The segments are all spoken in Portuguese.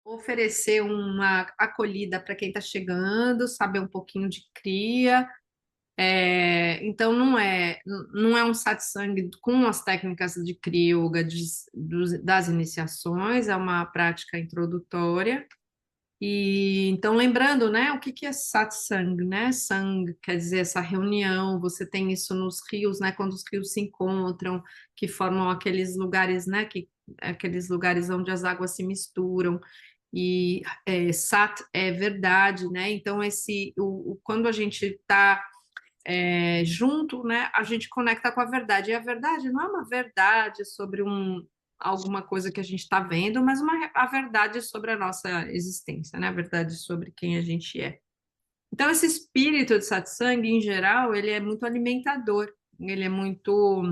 oferecer uma acolhida para quem está chegando, saber um pouquinho de cria. Então, não é um satsang com as técnicas de Kriya Yoga das iniciações, é uma prática introdutória. E então, lembrando, né, o que que é satsang, né? Sang quer dizer essa reunião, você tem isso nos rios, né, quando os rios se encontram, que formam aqueles lugares, né, aqueles lugares onde as águas se misturam. E sat é verdade, né? Então, quando a gente está junto, né, a gente conecta com a verdade. E a verdade não é uma verdade sobre alguma coisa que a gente está vendo, mas a verdade sobre a nossa existência, né? A verdade sobre quem a gente é. Então, esse espírito de satsang, em geral, ele é muito alimentador, ele é muito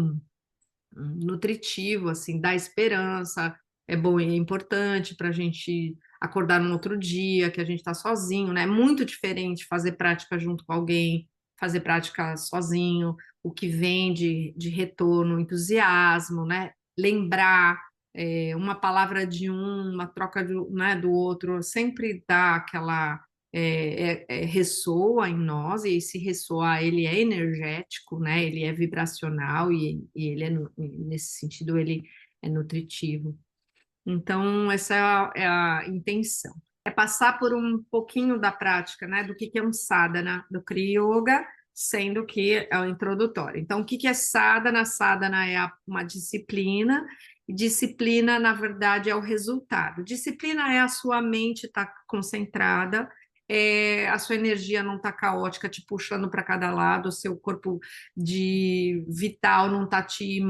nutritivo, assim, dá esperança, é bom e é importante para a gente acordar no outro dia, que a gente está sozinho, né? É muito diferente fazer prática junto com alguém, fazer prática sozinho, o que vem de retorno, entusiasmo, né? Lembrar uma palavra de uma troca né, do outro, sempre dá aquela ressoa em nós, e esse ressoar, ele é energético, né? Ele é vibracional e ele nesse sentido, ele é nutritivo. Então, essa é a intenção. É passar por um pouquinho da prática, né? Do que é um sadhana, do Kriya Yoga, sendo que é o introdutório. Então, o que é sadhana? Sadhana é uma disciplina, e disciplina, na verdade, é o resultado. Disciplina é a sua mente estar concentrada, a sua energia não está caótica, te puxando para cada lado, o seu corpo de vital não está te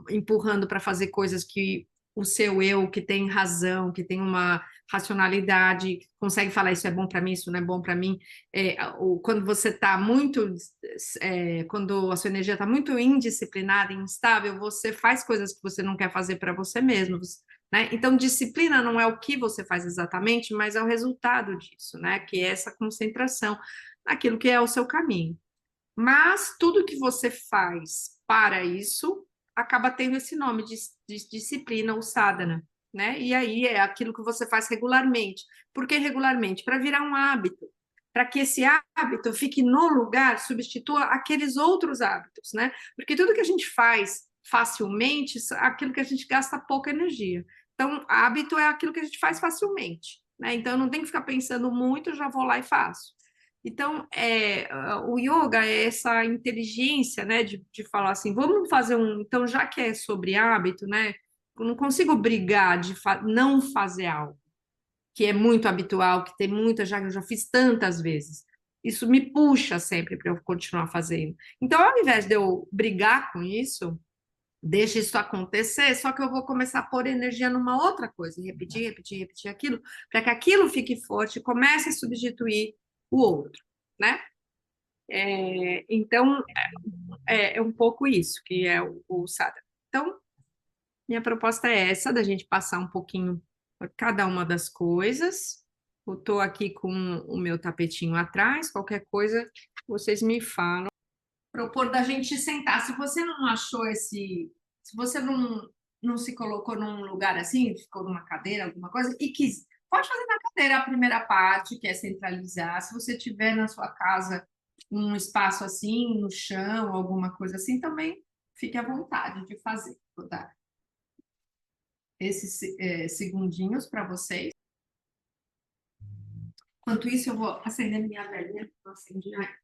empurrando para fazer coisas que o seu eu, que tem razão, que tem uma racionalidade, consegue falar isso é bom para mim, isso não é bom para mim. Quando você está muito, quando a sua energia está muito indisciplinada, instável, você faz coisas que você não quer fazer para você mesmo, né? Então, disciplina não é o que você faz exatamente, mas é o resultado disso, né? Que é essa concentração naquilo que é o seu caminho. Mas tudo que você faz para isso acaba tendo esse nome de disciplina ou sadhana, né? E aí é aquilo que você faz regularmente. Por que regularmente? Para virar um hábito, para que esse hábito fique no lugar, substitua aqueles outros hábitos, né? Porque tudo que a gente faz facilmente, é aquilo que a gente gasta pouca energia. Então, hábito é aquilo que a gente faz facilmente, né? Então, eu não tenho que ficar pensando muito, eu já vou lá e faço. Então, o yoga é essa inteligência, né, de falar assim, vamos fazer então, já que é sobre hábito, né, eu não consigo brigar de não fazer algo, que é muito habitual, que tem muita, eu já fiz tantas vezes. Isso me puxa sempre para eu continuar fazendo. Então, ao invés de eu brigar com isso, deixa isso acontecer, só que eu vou começar a pôr energia numa outra coisa, e repetir, repetir, repetir aquilo, para que aquilo fique forte e comece a substituir o outro, né? Então, é um pouco isso que é o sadhana. Então, minha proposta é essa, da gente passar um pouquinho por cada uma das coisas. Eu estou aqui com o meu tapetinho atrás, qualquer coisa, vocês me falam. Propor da gente sentar. Se você não achou se você não se colocou num lugar assim, ficou numa cadeira, alguma coisa, e quis, pode fazer na cadeira a primeira parte, que é centralizar. Se você tiver na sua casa um espaço assim, no chão, alguma coisa assim, também fique à vontade de fazer. Vou dar esses segundinhos para vocês. Enquanto isso, eu vou acender minha velhinha. Vou acender.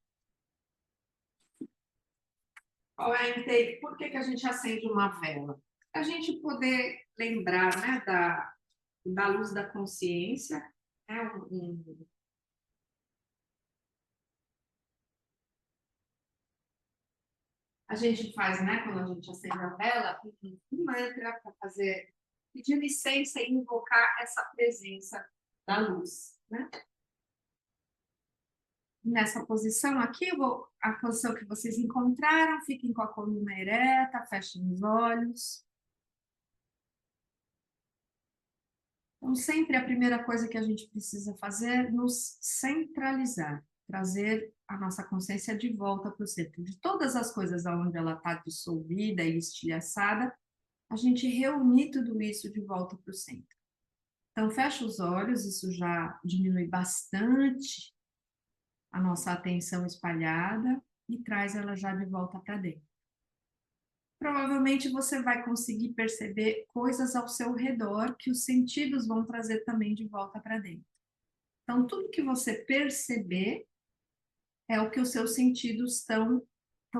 Qual é a Por que que a gente acende uma vela? A gente poder lembrar, né, da luz da consciência, né, a gente faz, né, quando a gente acende a vela, um mantra para fazer, pedir licença e invocar essa presença da luz, né? Nessa posição aqui, a posição que vocês encontraram, fiquem com a coluna ereta, fechem os olhos. Então, sempre a primeira coisa que a gente precisa fazer é nos centralizar, trazer a nossa consciência de volta para o centro. De todas as coisas onde ela está dissolvida e estilhaçada, a gente reunir tudo isso de volta para o centro. Então, fecha os olhos, isso já diminui bastante a nossa atenção espalhada e traz ela já de volta para dentro. Provavelmente você vai conseguir perceber coisas ao seu redor que os sentidos vão trazer também de volta para dentro. Então, tudo que você perceber é o que os seus sentidos estão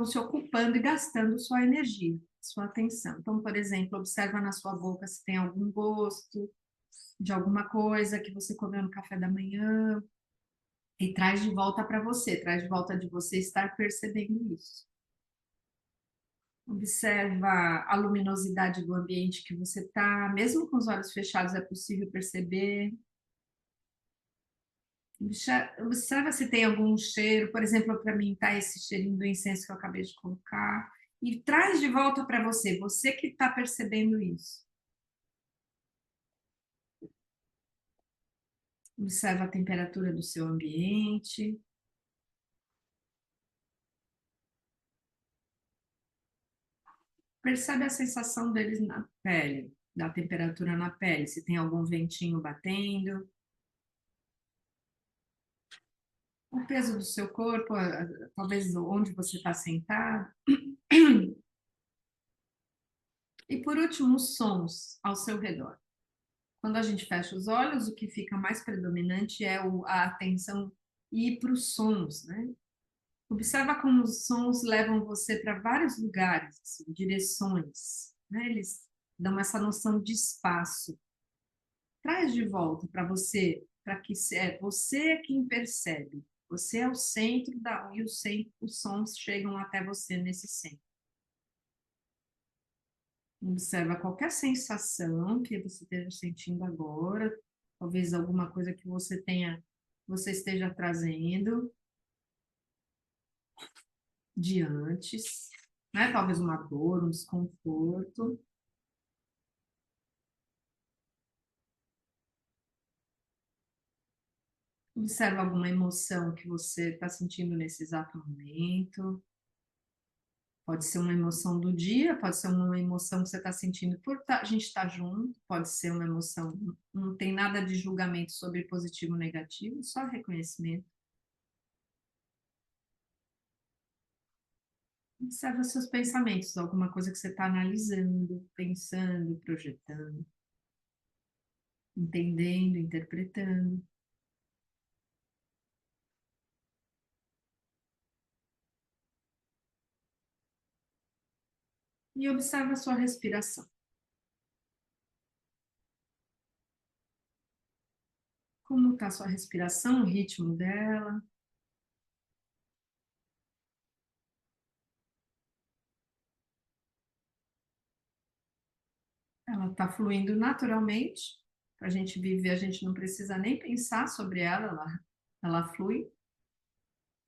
se ocupando e gastando sua energia, sua atenção. Então, por exemplo, observa na sua boca se tem algum gosto de alguma coisa que você comeu no café da manhã e traz de volta para você, traz de volta de você estar percebendo isso. Observa a luminosidade do ambiente que você está, mesmo com os olhos fechados é possível perceber. Observa se tem algum cheiro, por exemplo, para mim tá esse cheirinho do incenso que eu acabei de colocar, e traz de volta para você, você que está percebendo isso. Observa a temperatura do seu ambiente. Percebe a sensação deles na pele, da temperatura na pele, se tem algum ventinho batendo. O peso do seu corpo, talvez onde você está sentado. E por último, os sons ao seu redor. Quando a gente fecha os olhos, o que fica mais predominante é a atenção ir para os sons, né? Observa como os sons levam você para vários lugares, assim, direções, né? Eles dão essa noção de espaço. Traz de volta para você, para que você é quem percebe. Você é o centro e os sons chegam até você nesse centro. Observa qualquer sensação que você esteja sentindo agora, talvez alguma coisa que você esteja trazendo de antes, né? Talvez uma dor, um desconforto. Observa alguma emoção que você está sentindo nesse exato momento. Pode ser uma emoção do dia, pode ser uma emoção que você está sentindo por a gente estar junto, pode ser uma emoção, não tem nada de julgamento sobre positivo ou negativo, só reconhecimento. Observa os seus pensamentos, alguma coisa que você está analisando, pensando, projetando, entendendo, interpretando. E observa a sua respiração. Como está a sua respiração, o ritmo dela. Ela está fluindo naturalmente. Para a gente viver, a gente não precisa nem pensar sobre ela flui.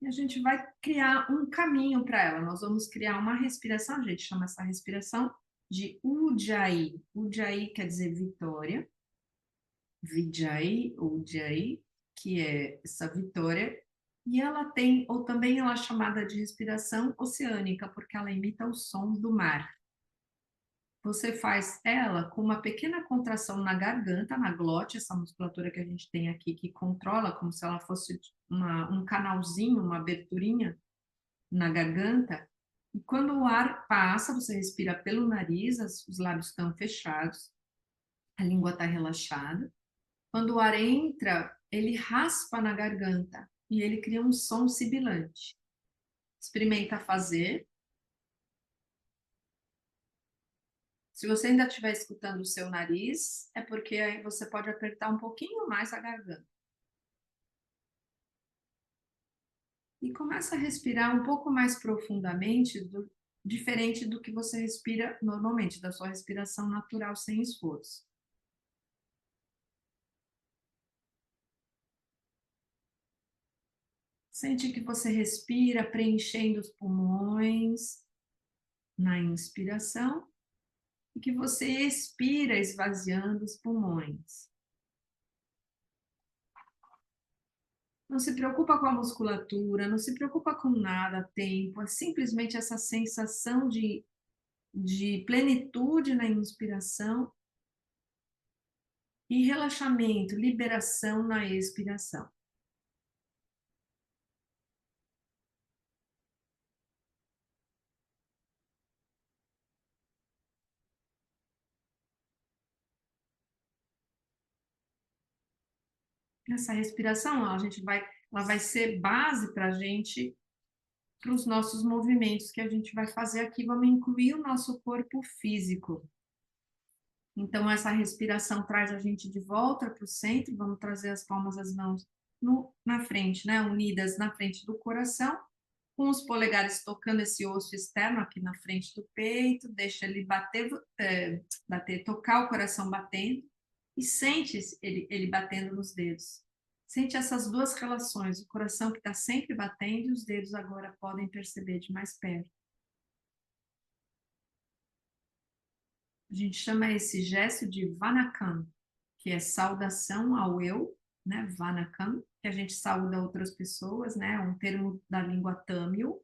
E a gente vai criar um caminho para ela. Nós vamos criar uma respiração, a gente chama essa respiração de Ujjayi. Ujjayi quer dizer vitória. Vijay, Ujjayi, que é essa vitória. E ela tem, ou também ela é chamada de respiração oceânica, porque ela imita os sons do mar. Você faz ela com uma pequena contração na garganta, na glote, essa musculatura que a gente tem aqui, que controla como se ela fosse um canalzinho, uma aberturinha na garganta. E quando o ar passa, você respira pelo nariz, os lábios estão fechados, a língua está relaxada. Quando o ar entra, ele raspa na garganta e ele cria um som sibilante. Experimenta fazer. Se você ainda estiver escutando o seu nariz, é porque aí você pode apertar um pouquinho mais a garganta. E começa a respirar um pouco mais profundamente, diferente do que você respira normalmente, da sua respiração natural sem esforço. Sente que você respira preenchendo os pulmões na inspiração e que você expira esvaziando os pulmões. Não se preocupa com a musculatura, não se preocupa com nada a tempo, é simplesmente essa sensação de, plenitude na inspiração E relaxamento, liberação na expiração. Essa respiração, ela vai ser base para a gente, para os nossos movimentos que a gente vai fazer aqui. Vamos incluir o nosso corpo físico. Então, essa respiração traz a gente de volta para o centro. Vamos trazer as palmas das mãos na frente, né? Unidas na frente do coração, com os polegares tocando esse osso externo aqui na frente do peito. Deixa ele bater, tocar o coração batendo. E sente ele batendo nos dedos. Sente essas duas relações, o coração que está sempre batendo e os dedos agora podem perceber de mais perto. A gente chama esse gesto de Vanakkam, que é saudação ao eu, né? Vanakkam, que a gente saúda outras pessoas, né? Um termo da língua tâmil,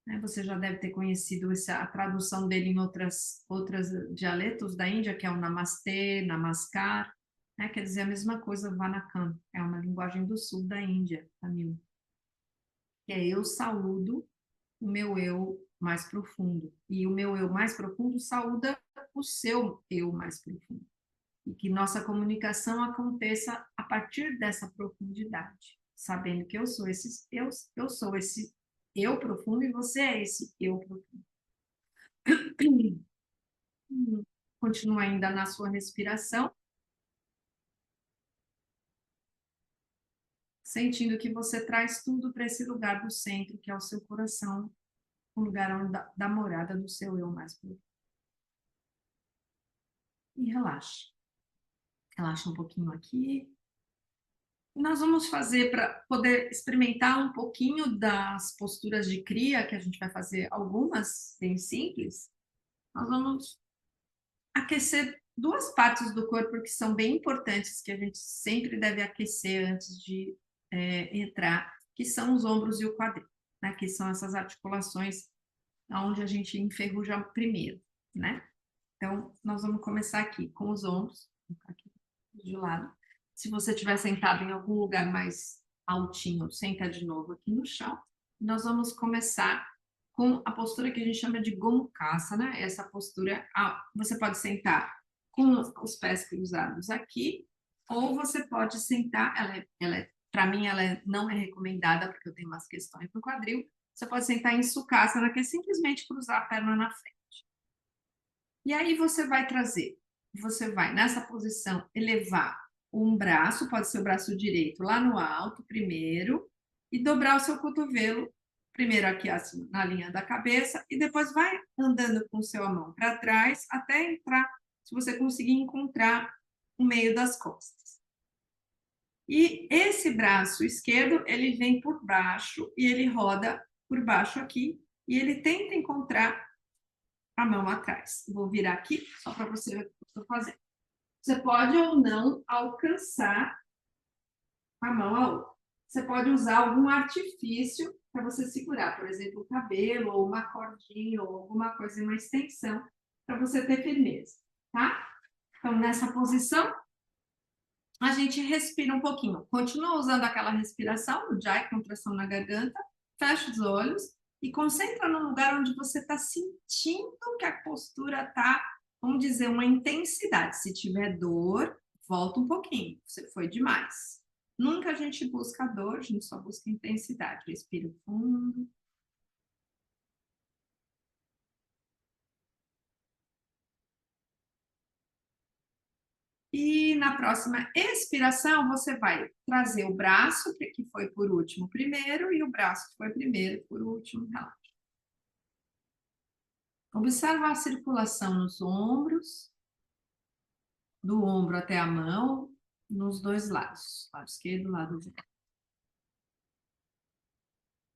né? Você já deve ter conhecido a tradução dele em outras dialetos da Índia, que é o Namastê, Namaskar, né? Quer dizer a mesma coisa, Vanakkam, é uma linguagem do sul da Índia, tamil, que é eu saúdo o meu eu mais profundo, e o meu eu mais profundo saúda o seu eu mais profundo, e que nossa comunicação aconteça a partir dessa profundidade, sabendo que eu sou esse eu profundo e você é esse eu profundo. Continua ainda na sua respiração, sentindo que você traz tudo para esse lugar do centro, que é o seu coração, o lugar da morada do seu eu mais profundo. E relaxa. Relaxa um pouquinho aqui. Nós vamos fazer para poder experimentar um pouquinho das posturas de cria, que a gente vai fazer algumas bem simples. Nós vamos aquecer duas partes do corpo que são bem importantes, que a gente sempre deve aquecer antes de entrar, que são os ombros e o quadril, né? Que são essas articulações onde a gente enferruja primeiro, né? Então, nós vamos começar aqui com os ombros, aqui de lado. Se você estiver sentado em algum lugar mais altinho, senta de novo aqui no chão. Nós vamos começar com a postura que a gente chama de Gomukhasana. Essa postura, você pode sentar com os pés cruzados aqui, ou você pode sentar, para mim, não é recomendada, porque eu tenho umas questões no quadril. Você pode sentar em Sukhasana, que é simplesmente cruzar a perna na frente. E aí você vai nessa posição elevar um braço, pode ser o braço direito lá no alto primeiro, e dobrar o seu cotovelo, primeiro aqui assim, na linha da cabeça, e depois vai andando com a mão para trás até entrar, se você conseguir encontrar o meio das costas. E esse braço esquerdo, ele vem por baixo e ele roda por baixo aqui, e ele tenta encontrar a mão atrás. Vou virar aqui só para você ver o que eu estou fazendo. Você pode ou não alcançar a mão a outra. Você pode usar algum artifício para você segurar, por exemplo, o cabelo, ou uma cordinha, ou alguma coisa, uma extensão, para você ter firmeza, tá? Então, nessa posição, a gente respira um pouquinho. Continua usando aquela respiração, o Jai, contração na garganta, fecha os olhos e concentra no lugar onde você está sentindo que a postura está, vamos dizer, uma intensidade. Se tiver dor, volta um pouquinho, você foi demais. Nunca a gente busca dor, a gente só busca intensidade. Respira fundo. E na próxima expiração, você vai trazer o braço, que foi por último primeiro, e o braço que foi primeiro por último. Relaxa. Observa a circulação nos ombros, do ombro até a mão, nos dois lados, lado esquerdo e lado direito.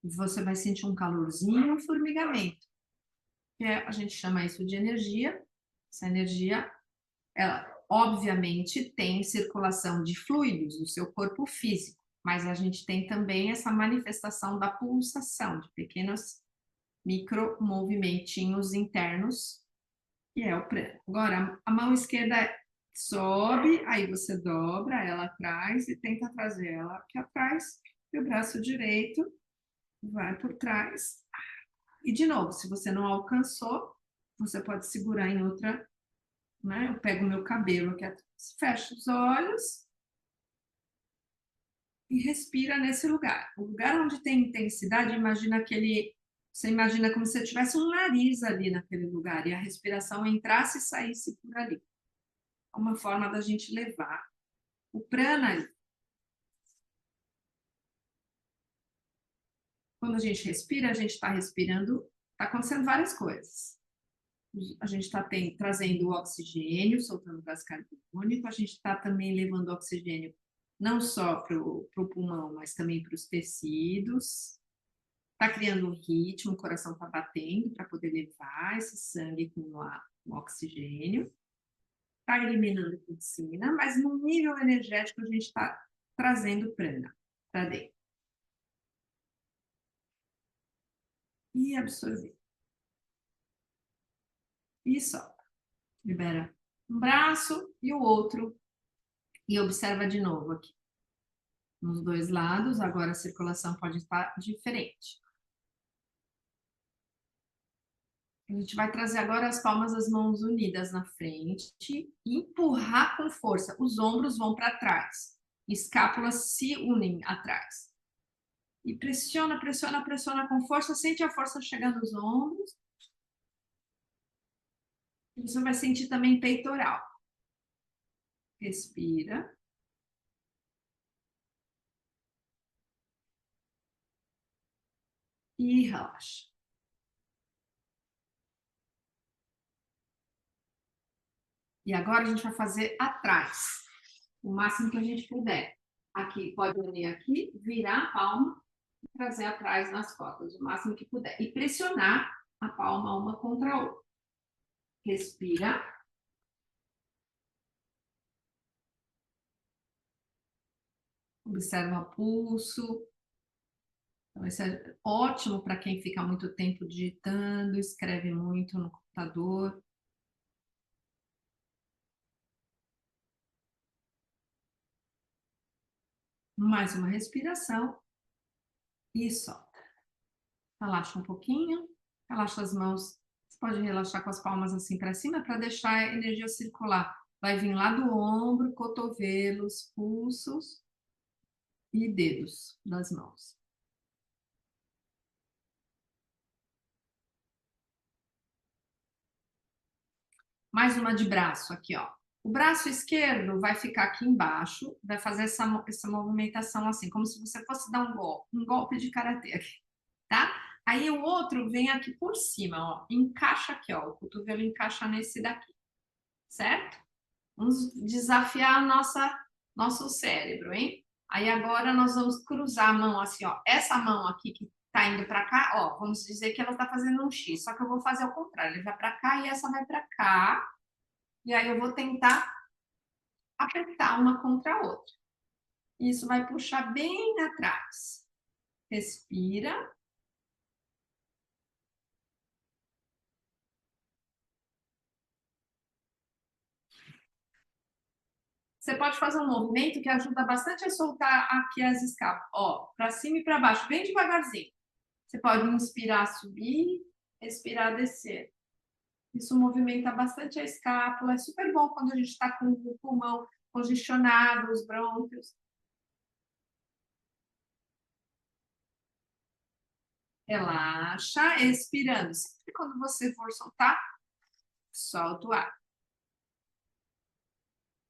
Você vai sentir um calorzinho, um formigamento, que a gente chama isso de energia. Essa energia, ela obviamente tem circulação de fluidos no seu corpo físico, mas a gente tem também essa manifestação da pulsação, de pequenos micromovimentinhos internos, que é o prana. Agora, a mão esquerda Sobe, aí você dobra ela atrás e tenta trazer ela aqui atrás. E o braço direito vai por trás. E de novo, se você não alcançou, você pode segurar em outra, né? Eu pego o meu cabelo aqui atrás, fecha os olhos e respira nesse lugar. O lugar onde tem intensidade, imagina aquele. Você imagina como se tivesse um nariz ali naquele lugar e a respiração entrasse e saísse por ali. É uma forma da gente levar o prana ali. Quando a gente respira, a gente está respirando, está acontecendo várias coisas. A gente está trazendo o oxigênio, soltando gás carbônico, a gente está também levando oxigênio não só para o pulmão, mas também para os tecidos. Está criando um ritmo, o coração está batendo para poder levar esse sangue com o oxigênio. Está eliminando toxina, mas no nível energético a gente está trazendo prana para dentro. E absorver. E solta. Libera um braço e o outro. E observa de novo aqui. Nos dois lados, agora a circulação pode estar diferente. A gente vai trazer agora as palmas das mãos unidas na frente e empurrar com força. Os ombros vão para trás. Escápulas se unem atrás. E pressiona, pressiona, pressiona com força. Sente a força chegando nos ombros. E você vai sentir também peitoral. Respira. E relaxa. E agora a gente vai fazer atrás, o máximo que a gente puder. Aqui, pode unir aqui, virar a palma e trazer atrás nas costas, o máximo que puder. E pressionar a palma uma contra a outra. Respira. Observa o pulso. Então, isso é ótimo para quem fica muito tempo digitando, escreve muito no computador. Mais uma respiração e solta. Relaxa um pouquinho, relaxa as mãos. Você pode relaxar com as palmas assim para cima para deixar a energia circular. Vai vir lá do ombro, cotovelos, pulsos e dedos das mãos. Mais uma de braço aqui, ó. O braço esquerdo vai ficar aqui embaixo, vai fazer essa movimentação assim, como se você fosse dar um golpe de karatê aqui, tá? Aí o outro vem aqui por cima, ó, encaixa aqui, ó, o cotovelo encaixa nesse daqui, certo? Vamos desafiar nosso cérebro, hein? Aí agora nós vamos cruzar a mão assim, ó. Essa mão aqui que tá indo para cá, ó, vamos dizer que ela tá fazendo um X, só que eu vou fazer ao contrário. Ele vai para cá e essa vai para cá. E aí eu vou tentar apertar uma contra a outra. Isso vai puxar bem atrás. Respira. Você pode fazer um movimento que ajuda bastante a soltar aqui as escapas. Ó, para cima e para baixo, bem devagarzinho. Você pode inspirar, subir, expirar, descer. Isso movimenta bastante a escápula. É super bom quando a gente está com o pulmão congestionado, os brônquios. Relaxa, expirando. Sempre quando você for soltar, solta o ar.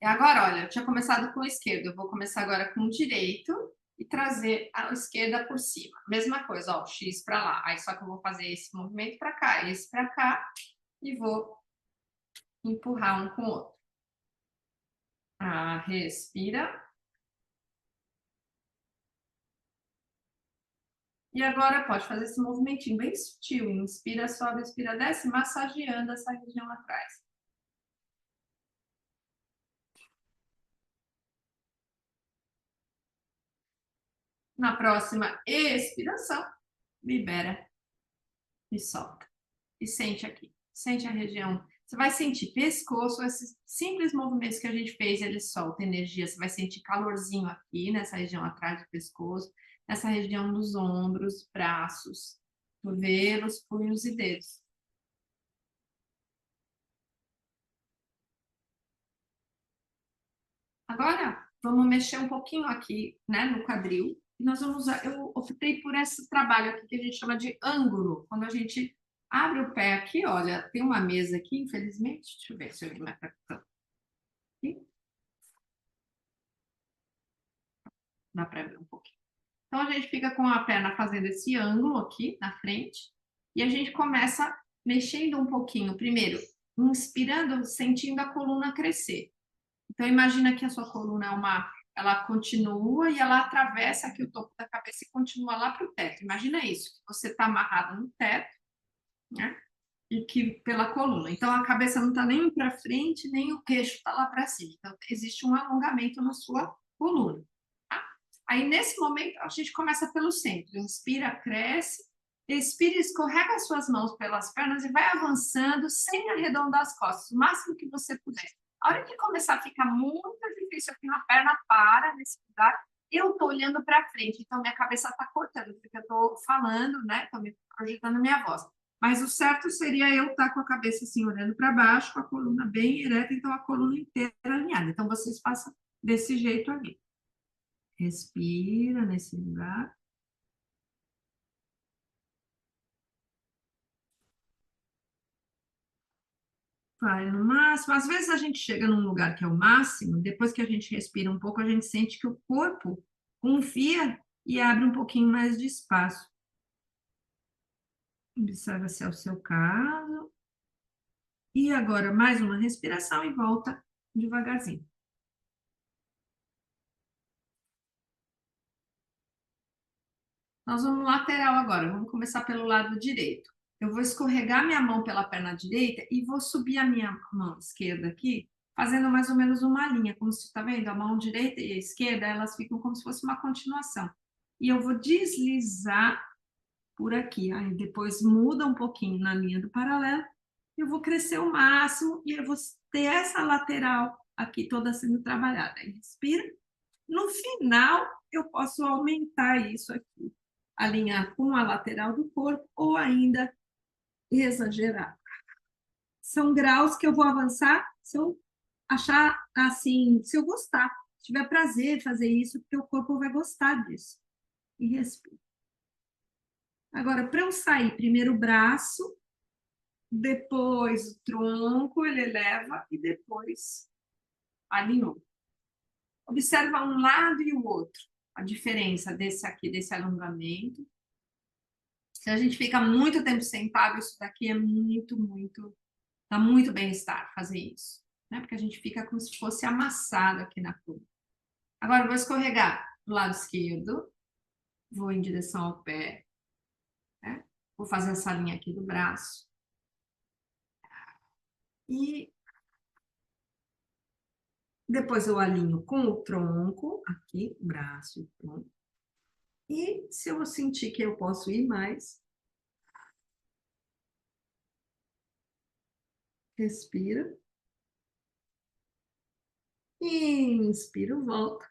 E agora, olha, eu tinha começado com o esquerdo, eu vou começar agora com o direito e trazer a esquerda por cima. Mesma coisa, ó, X para lá. Aí só que eu vou fazer esse movimento para cá, esse para cá e vou empurrar um com o outro. Ah, respira. E agora pode fazer esse movimentinho bem sutil. Inspira, sobe, expira, desce, massageando essa região atrás. Na próxima expiração, libera e solta. E sente aqui. Sente a região. Você vai sentir pescoço, esses simples movimentos que a gente fez, eles soltam energia. Você vai sentir calorzinho aqui, nessa região atrás do pescoço, nessa região dos ombros, braços, cotovelos, punhos e dedos. Agora, vamos mexer um pouquinho aqui, né, no quadril. E nós vamos usar, eu optei por esse trabalho aqui que a gente chama de ângulo. Quando a gente abre o pé aqui, olha, tem uma mesa aqui, infelizmente. Deixa eu ver se eu mais pra cá. Aqui. Dá para ver um pouquinho. Então, a gente fica com a perna fazendo esse ângulo aqui na frente. E a gente começa mexendo um pouquinho. Primeiro, inspirando, sentindo a coluna crescer. Então, imagina que a sua coluna é ela continua e ela atravessa aqui o topo da cabeça e continua lá para o teto. Imagina isso, que você está amarrado no teto, né? E que pela coluna. Então, a cabeça não está nem para frente, nem o queixo está lá para cima. Então, existe um alongamento na sua coluna. Tá? Aí, nesse momento, a gente começa pelo centro. Inspira, cresce. Expira, escorrega as suas mãos pelas pernas e vai avançando sem arredondar as costas, o máximo que você puder. A hora que começar a ficar muito difícil aqui na perna, para nesse lugar. Eu estou olhando para frente, então minha cabeça está cortando, porque eu estou falando, né? Estou me projetando minha voz. Mas o certo seria eu estar com a cabeça assim, olhando para baixo, com a coluna bem ereta, então a coluna inteira alinhada. Então vocês façam desse jeito ali. Respira nesse lugar. Vai no máximo. Às vezes a gente chega num lugar que é o máximo, depois que a gente respira um pouco, a gente sente que o corpo confia e abre um pouquinho mais de espaço. Observa se é o seu caso. E agora mais uma respiração e volta devagarzinho. Nós vamos lateral agora, vamos começar pelo lado direito. Eu vou escorregar minha mão pela perna direita e vou subir a minha mão esquerda aqui, fazendo mais ou menos uma linha, como se está vendo, a mão direita e a esquerda, elas ficam como se fosse uma continuação. E eu vou deslizar por aqui, aí depois muda um pouquinho na linha do paralelo, eu vou crescer o máximo e eu vou ter essa lateral aqui toda sendo trabalhada. Aí respira. No final, eu posso aumentar isso aqui, alinhar com a lateral do corpo ou ainda exagerar. São graus que eu vou avançar se eu achar assim, se eu gostar, se tiver prazer em fazer isso, porque o corpo vai gostar disso. E respira. Agora, para eu sair, primeiro o braço, depois o tronco, ele eleva e depois alinhou. Observa um lado e o outro, a diferença desse aqui, desse alongamento. Se a gente fica muito tempo sentado, isso daqui é dá muito bem-estar fazer isso, né? Porque a gente fica como se fosse amassado aqui na coluna. Agora, eu vou escorregar do lado esquerdo, vou em direção ao pé, né? Vou fazer essa linha aqui do braço. E depois eu alinho com o tronco, aqui, o braço, o tronco. E se eu sentir que eu posso ir mais, respira. Inspiro, volta.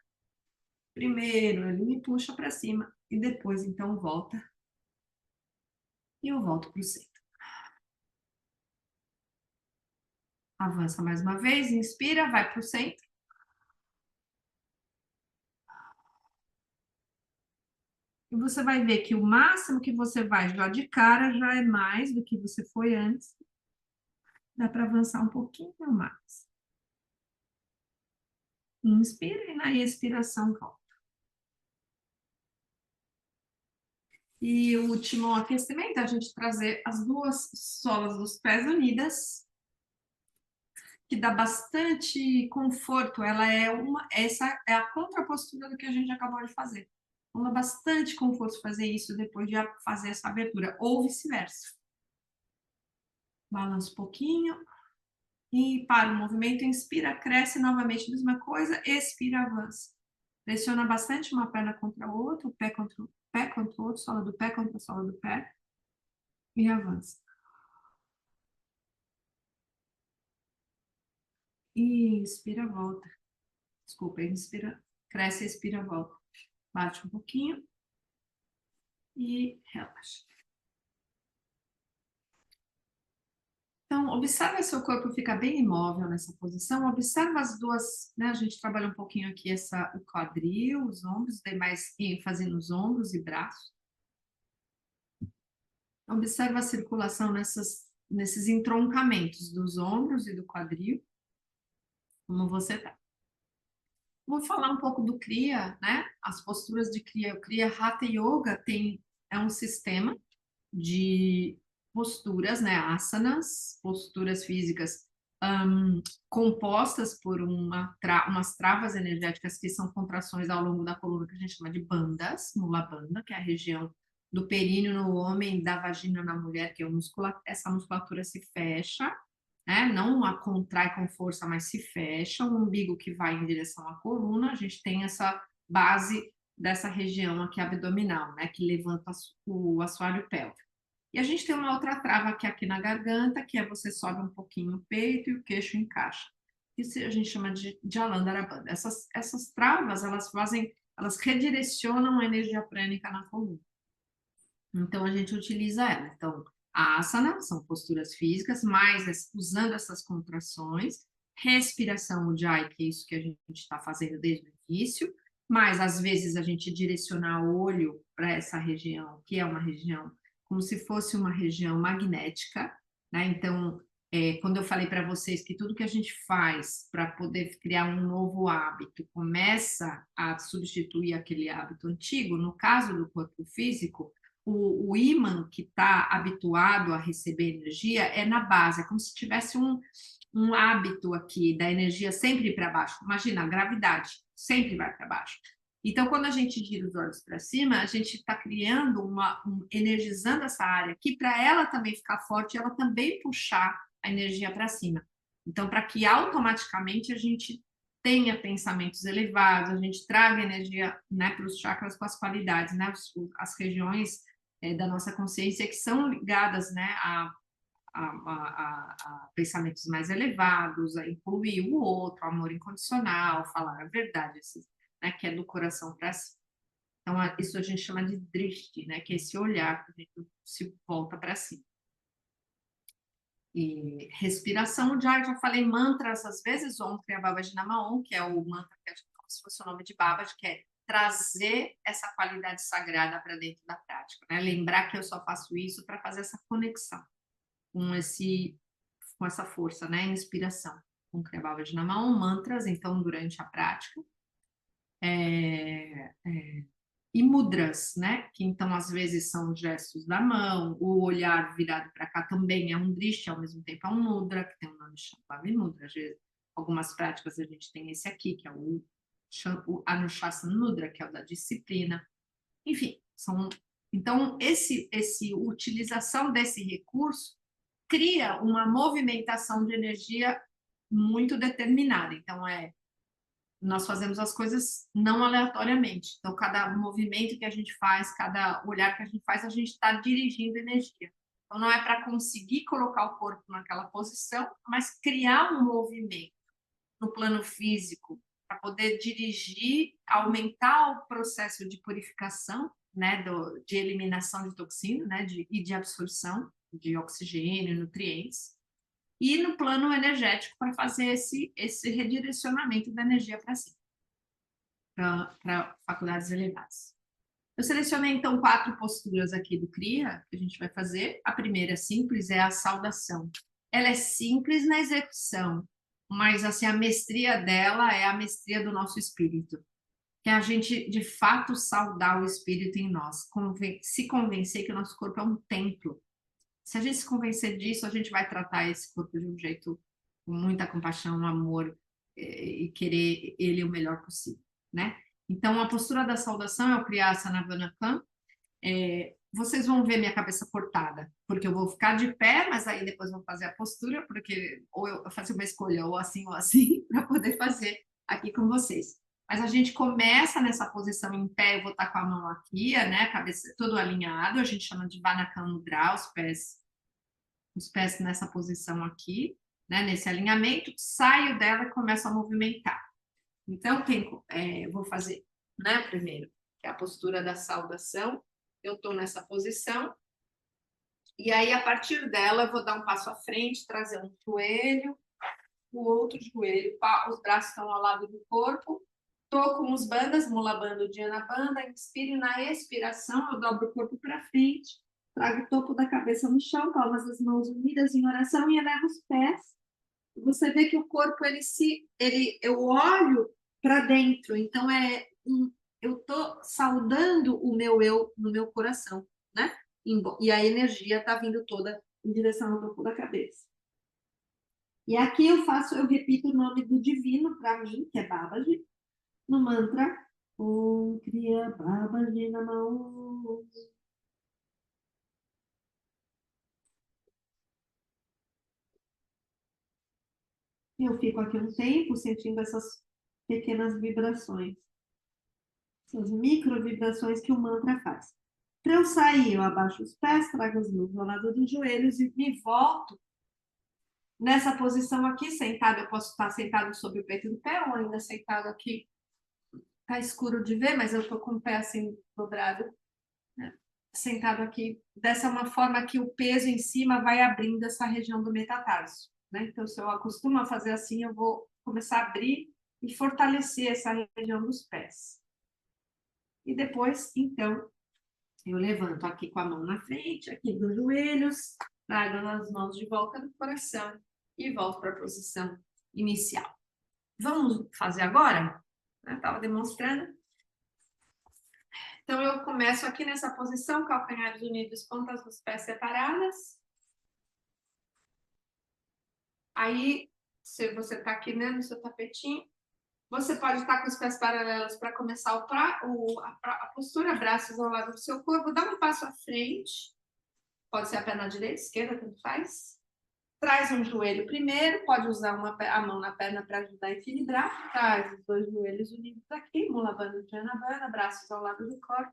Primeiro ele me puxa para cima e depois então volta. E eu volto para o centro. Avança mais uma vez, inspira, vai para o centro. E você vai ver que o máximo que você vai já de cara já é mais do que você foi antes. Dá para avançar um pouquinho mais. Inspira e na expiração volta. E o último aquecimento é a gente trazer as duas solas dos pés unidas, que dá bastante conforto. Essa é a contrapostura do que a gente acabou de fazer. Então, dá bastante conforto fazer isso depois de fazer essa abertura, ou vice-versa. Balança um pouquinho e para o movimento, inspira, cresce novamente, mesma coisa, expira, avança. Pressiona bastante uma perna contra a outra, o pé contra o outro, sola do pé contra a sola do pé e avança. Inspira, volta. Desculpa, inspira, cresce, expira, volta. Bate um pouquinho e relaxa. Então, observa seu corpo ficar bem imóvel nessa posição. Observa as duas, né? A gente trabalha um pouquinho aqui o quadril, os ombros, dê mais ênfase nos ombros e braços. Observa a circulação nesses entroncamentos dos ombros e do quadril, como você está. Vou falar um pouco do Kriya, né? As posturas de Kriya. O Kriya Hatha Yoga é um sistema de posturas, né? Asanas, posturas físicas compostas por umas travas energéticas que são contrações ao longo da coluna que a gente chama de bandas, Mula Bandha, que é a região do períneo no homem, da vagina na mulher, que é essa musculatura se fecha, né? Não a contrai com força, mas se fecha, o umbigo que vai em direção à coluna, a gente tem essa base dessa região aqui abdominal, né? Que levanta o assoalho pélvico. E a gente tem uma outra trava que é aqui na garganta, que é você sobe um pouquinho o peito e o queixo encaixa. Isso a gente chama de Jalandhara. Essas travas, elas redirecionam a energia prânica na coluna. Então, a gente utiliza ela. Então, a asana são posturas físicas, mas usando essas contrações, respiração ujjayi, que é isso que a gente está fazendo desde o início, mas às vezes a gente direcionar o olho para essa região, que é uma região como se fosse uma região magnética, né? Então, quando eu falei para vocês que tudo que a gente faz para poder criar um novo hábito começa a substituir aquele hábito antigo, no caso do corpo físico, o ímã que está habituado a receber energia é na base, é como se tivesse um hábito aqui da energia sempre para baixo. Imagina, a gravidade sempre vai para baixo. Então, quando a gente gira os olhos para cima, a gente está criando energizando essa área aqui para ela também ficar forte, ela também puxar a energia para cima. Então, para que automaticamente a gente tenha pensamentos elevados, a gente traga energia, né, para os chakras com as qualidades, né, as regiões da nossa consciência que são ligadas, né, a pensamentos mais elevados, a incluir o outro, amor incondicional, falar a verdade, né, que é do coração para cima. Então, isso a gente chama de drishti, né, que é esse olhar que a gente se volta para cima. E respiração, já falei mantras às vezes, Om Kriya Babaji Nama Om, que é o mantra que é como se fosse o nome de Babaji, que é trazer essa qualidade sagrada para dentro da prática, né? Lembrar que eu só faço isso para fazer essa conexão com essa força, né? Inspiração. Com Kriya Babaji Nama Om, mantras, então, durante a prática. E mudras, né? Que então às vezes são gestos da mão, o olhar virado para cá também é um drishti, ao mesmo tempo é um mudra, que tem um nome chamado mudra. Às vezes, algumas práticas a gente tem esse aqui, que é o Anushasana Mudra, que é o da disciplina. Enfim, então esse utilização desse recurso cria uma movimentação de energia muito determinada. Então nós fazemos as coisas não aleatoriamente. Então, cada movimento que a gente faz, cada olhar que a gente faz, a gente está dirigindo energia. Então, não é para conseguir colocar o corpo naquela posição, mas criar um movimento no plano físico para poder dirigir, aumentar o processo de purificação, né, de eliminação de toxina, né, e de absorção de oxigênio, nutrientes e no plano energético para fazer esse redirecionamento da energia para cima, para faculdades elevadas. Eu selecionei, então, 4 posturas aqui do Kriya, que a gente vai fazer. A primeira simples é a saudação. Ela é simples na execução, mas assim, a mestria dela é a mestria do nosso espírito. Que é a gente, de fato, saudar o espírito em nós, se convencer que o nosso corpo é um templo. Se a gente se convencer disso, a gente vai tratar esse corpo de um jeito com muita compaixão, amor e querer ele o melhor possível, né? Então, a postura da saudação é o Kriyasana Vanakam. Vocês vão ver minha cabeça cortada, porque eu vou ficar de pé, mas aí depois vou fazer a postura, porque ou eu faço uma escolha ou assim, para poder fazer aqui com vocês. Mas a gente começa nessa posição em pé, eu vou estar com a mão aqui, né, a cabeça todo alinhado, a gente chama de Vanakam Mudra, os pés nessa posição aqui. né, nesse alinhamento, saio dela e começo a movimentar. Então, eu vou fazer, né, primeiro, que é a postura da saudação. Eu estou nessa posição, e aí, a partir dela, eu vou dar um passo à frente, trazer um joelho, o outro joelho, os braços estão ao lado do corpo, estou com os bandas, mula banda, diana banda, inspiro, na expiração, eu dobro o corpo para frente, trago o topo da cabeça no chão, palmas das mãos unidas em oração e elevo os pés. Você vê que o corpo, eu olho para dentro, então eu estou saudando o meu eu no meu coração, né? E a energia está vindo toda em direção ao topo da cabeça. E aqui eu repito o nome do divino para mim, que é Babaji, no mantra Om Kriya Babaji Namah. Eu fico aqui um tempo sentindo essas pequenas vibrações, essas micro vibrações que o mantra faz. Para eu sair, eu abaixo os pés, trago as mãos ao lado dos joelhos e me volto nessa posição aqui, sentado. Eu posso estar sentado sobre o peito do pé ou ainda sentado aqui. Tá escuro de ver, mas eu estou com o pé assim dobrado, né? Sentado aqui. Dessa uma forma que o peso em cima vai abrindo essa região do metatarso, né? Então, se eu acostumo a fazer assim, eu vou começar a abrir e fortalecer essa região dos pés. E depois, então, eu levanto aqui com a mão na frente, aqui dos joelhos, trago as mãos de volta do coração e volto para a posição inicial. Vamos fazer agora? Eu estava demonstrando. Então, eu começo aqui nessa posição, calcanhares unidos, pontas dos pés separadas. Aí, se você está aqui, né, no seu tapetinho, você pode estar com os pés paralelos para começar a postura, braços ao lado do seu corpo. Dá um passo à frente. Pode ser a perna direita, esquerda, tanto faz. Traz um joelho primeiro, pode usar a mão na perna para ajudar a equilibrar. Traz os dois joelhos unidos aqui, mula bandha, diana bandha, braços ao lado do corpo.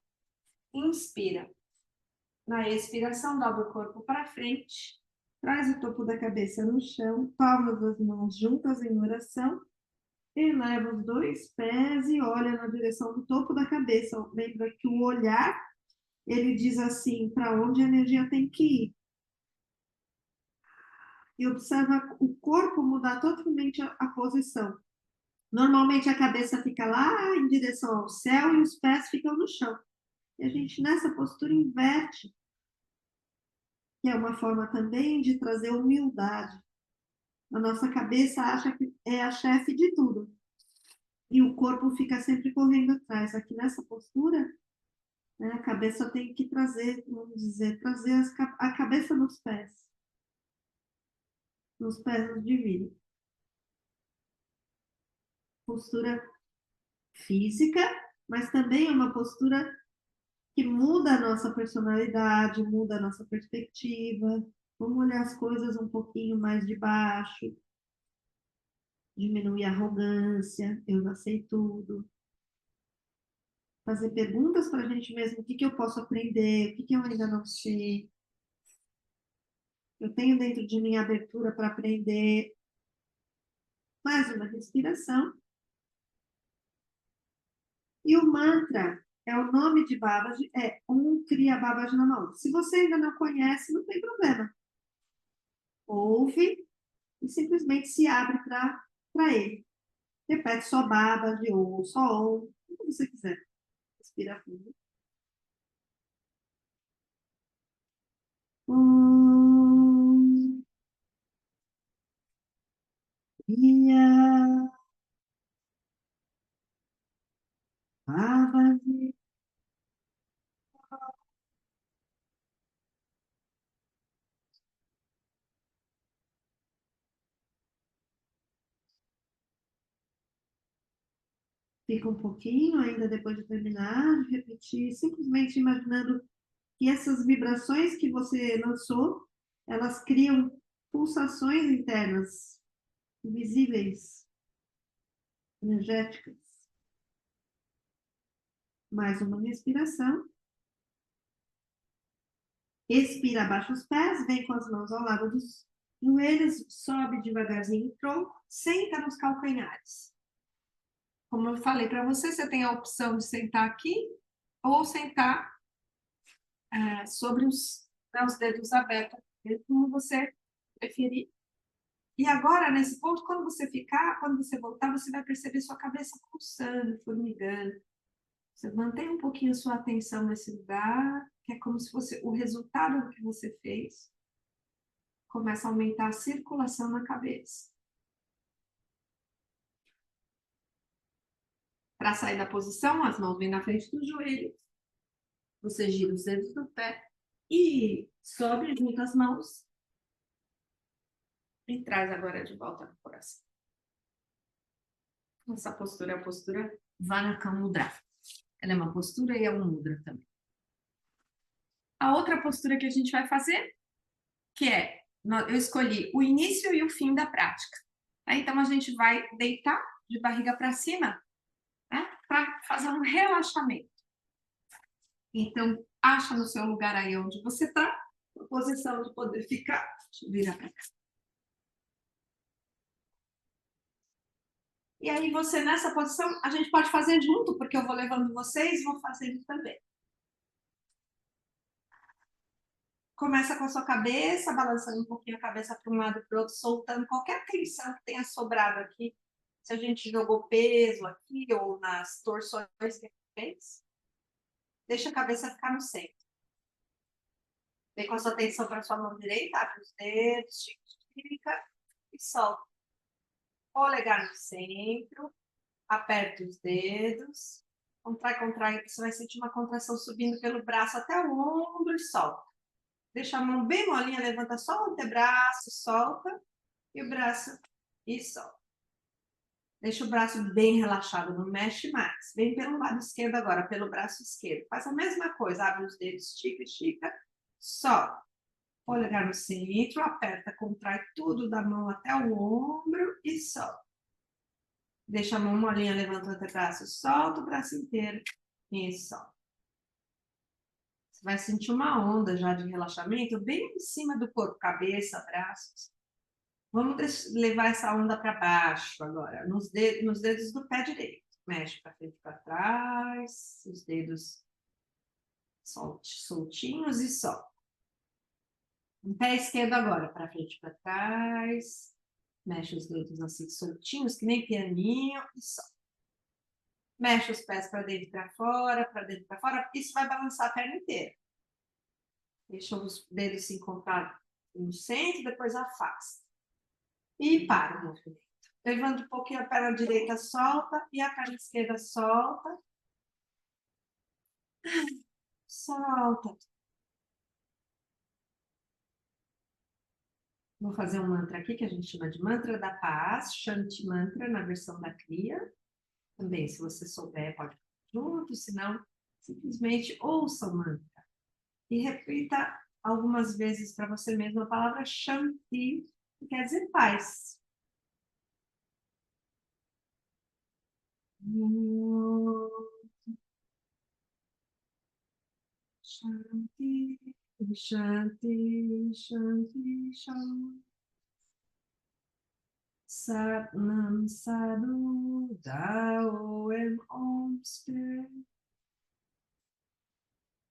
Inspira. Na expiração, dobra o corpo para frente. Traz o topo da cabeça no chão, palmas das mãos juntas em oração. Eleva os dois pés e olha na direção do topo da cabeça. Lembra que o olhar, ele diz assim, para onde a energia tem que ir. E observa o corpo mudar totalmente a posição. Normalmente a cabeça fica lá em direção ao céu e os pés ficam no chão. E a gente nessa postura inverte, que é uma forma também de trazer humildade. A nossa cabeça acha que é a chefe de tudo. E o corpo fica sempre correndo atrás. Aqui nessa postura, né, a cabeça tem que trazer, vamos dizer, trazer a cabeça nos pés do divino. Postura física, mas também é uma postura que muda a nossa personalidade, muda a nossa perspectiva. Vamos olhar as coisas um pouquinho mais de baixo, diminuir a arrogância, eu já sei tudo. Fazer perguntas para a gente mesmo, o que que eu posso aprender, o que que eu ainda não sei. Eu tenho dentro de mim abertura para aprender. Mais uma respiração. E o mantra é o nome de Babaji, é Om Kriya Babaji Namah. Se você ainda não conhece, não tem problema. Ouve e simplesmente se abre para ele. Repete só Babaji ou só Om, como você quiser. Respira fundo. Om Kriya Babaji. Fica um pouquinho ainda depois de terminar, de repetir, simplesmente imaginando que essas vibrações que você lançou, elas criam pulsações internas, invisíveis, energéticas. Mais uma respiração. Expira, abaixa os pés, vem com as mãos ao lado Joelhos, sobe devagarzinho o tronco, senta nos calcanhares. Como eu falei para você, você tem a opção de sentar aqui ou sentar sobre os dedos abertos, como você preferir. E agora, nesse ponto, quando você voltar, você vai perceber sua cabeça pulsando, formigando. Você mantém um pouquinho a sua atenção nesse lugar, que é como se fosse o resultado do que você fez. Começa a aumentar a circulação na cabeça. Para sair da posição, as mãos vêm na frente do joelho. Você gira os dedos do pé e sobe junto as mãos e traz agora de volta no coração. Essa postura é a postura Vanaka Mudra. Ela é uma postura e é um mudra também. A outra postura que a gente vai fazer, que é, eu escolhi o início e o fim da prática. Então, a gente vai deitar de barriga para cima, né, para fazer um relaxamento. Então, acha no seu lugar aí onde você está, posição de poder ficar. Deixa eu virar para cá. E aí, você nessa posição, a gente pode fazer junto, porque eu vou levando vocês e vou fazendo também. Começa com a sua cabeça, balançando um pouquinho a cabeça para um lado e para o outro, soltando qualquer tensão que tenha sobrado aqui. Se a gente jogou peso aqui ou nas torções que a gente fez, deixa a cabeça ficar no centro. Vem com a sua atenção para a sua mão direita, abre os dedos, estica e solta. Polegar no centro, aperta os dedos, contrai, contrai, você vai sentir uma contração subindo pelo braço até o ombro e solta. Deixa a mão bem molinha, levanta só o antebraço, solta, e o braço e solta. Deixa o braço bem relaxado, não mexe mais. Vem pelo lado esquerdo agora, pelo braço esquerdo. Faz a mesma coisa, abre os dedos, estica, estica, solta. Polegar no centro, aperta, contrai tudo da mão até o ombro e solta. Deixa a mão molinha, levanta o antebraço, solta o braço inteiro e solta. Você vai sentir uma onda já de relaxamento bem em cima do corpo, cabeça, braços. Vamos levar essa onda para baixo agora, nos dedos do pé direito. Mexe para frente e para trás, os dedos soltinhos e solta. O pé esquerdo agora, para frente e para trás. Mexe os dedos assim soltinhos, que nem pianinho, e solta. Mexe os pés para dentro e para fora, para dentro e para fora. Isso vai balançar a perna inteira. Deixa os dedos se encontrar no centro, depois afasta. E para o movimento. Levanta um pouquinho a perna direita, solta, e a perna esquerda solta. Solta. Vou fazer um mantra aqui que a gente chama de mantra da paz, Shanti Mantra, na versão da Kriya. Também, se você souber, pode junto, senão, simplesmente ouça o mantra. E repita algumas vezes para você mesmo a palavra Shanti, que quer dizer paz. Shanti, Shanti, Shanti, Shanti. Satnam Sadhu Dao Om Spirit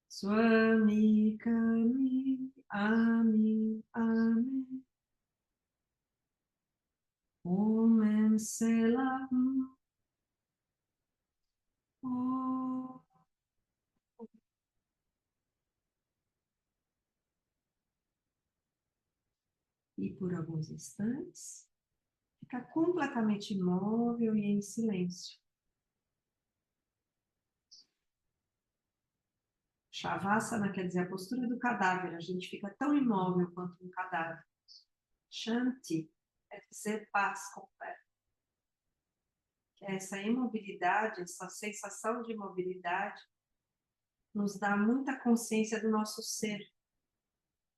Swami Kami Ami Ami Om Selam Om. E por alguns instantes, fica completamente imóvel e em silêncio. Shavasana quer dizer a postura do cadáver. A gente fica tão imóvel quanto um cadáver. Shanti quer dizer paz completa. Essa imobilidade, essa sensação de imobilidade, nos dá muita consciência do nosso ser,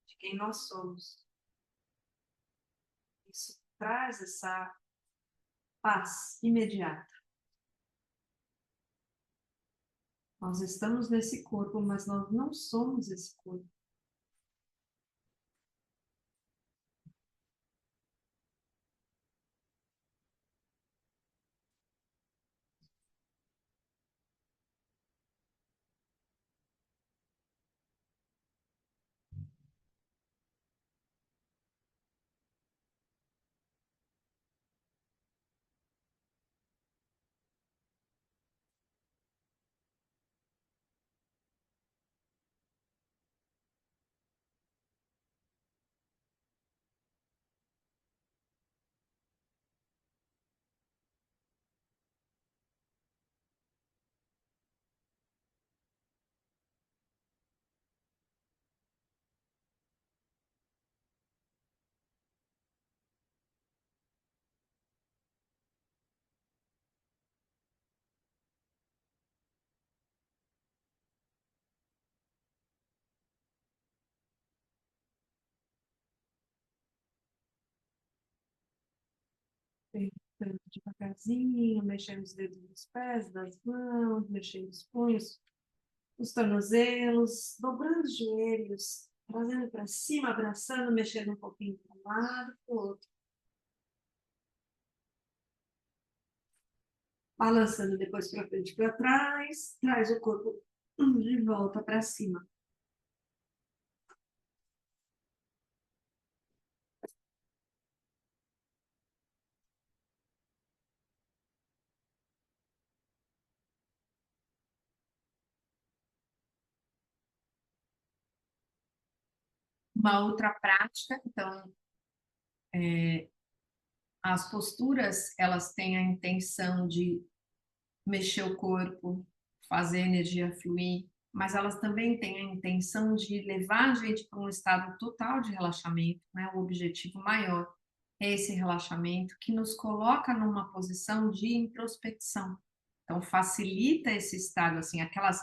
de quem nós somos. Isso traz essa paz imediata. Nós estamos nesse corpo, mas nós não somos esse corpo. Apertando devagarzinho, mexendo os dedos dos pés, das mãos, mexendo os punhos, os tornozelos, dobrando os joelhos, trazendo para cima, abraçando, mexendo um pouquinho para um lado, para o outro. Balançando depois para frente e para trás, traz o corpo de volta para cima. Uma outra prática, então, as posturas, elas têm a intenção de mexer o corpo, fazer a energia fluir, mas elas também têm a intenção de levar a gente para um estado total de relaxamento, né? O objetivo maior é esse relaxamento que nos coloca numa posição de introspecção. Então, facilita esse estado, assim, aquelas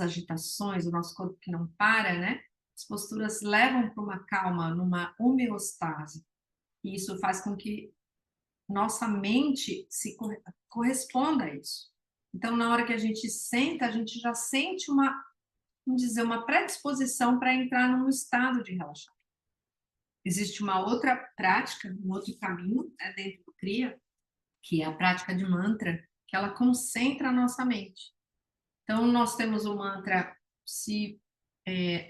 agitações, o nosso corpo que não para, né? As posturas levam para uma calma, numa homeostase. E isso faz com que nossa mente se corresponda a isso. Então, na hora que a gente senta, a gente já sente vamos dizer, uma predisposição para entrar num estado de relaxamento. Existe uma outra prática, um outro caminho, né, dentro do Kriya, que é a prática de mantra, que ela concentra a nossa mente. Então, nós temos o mantra, se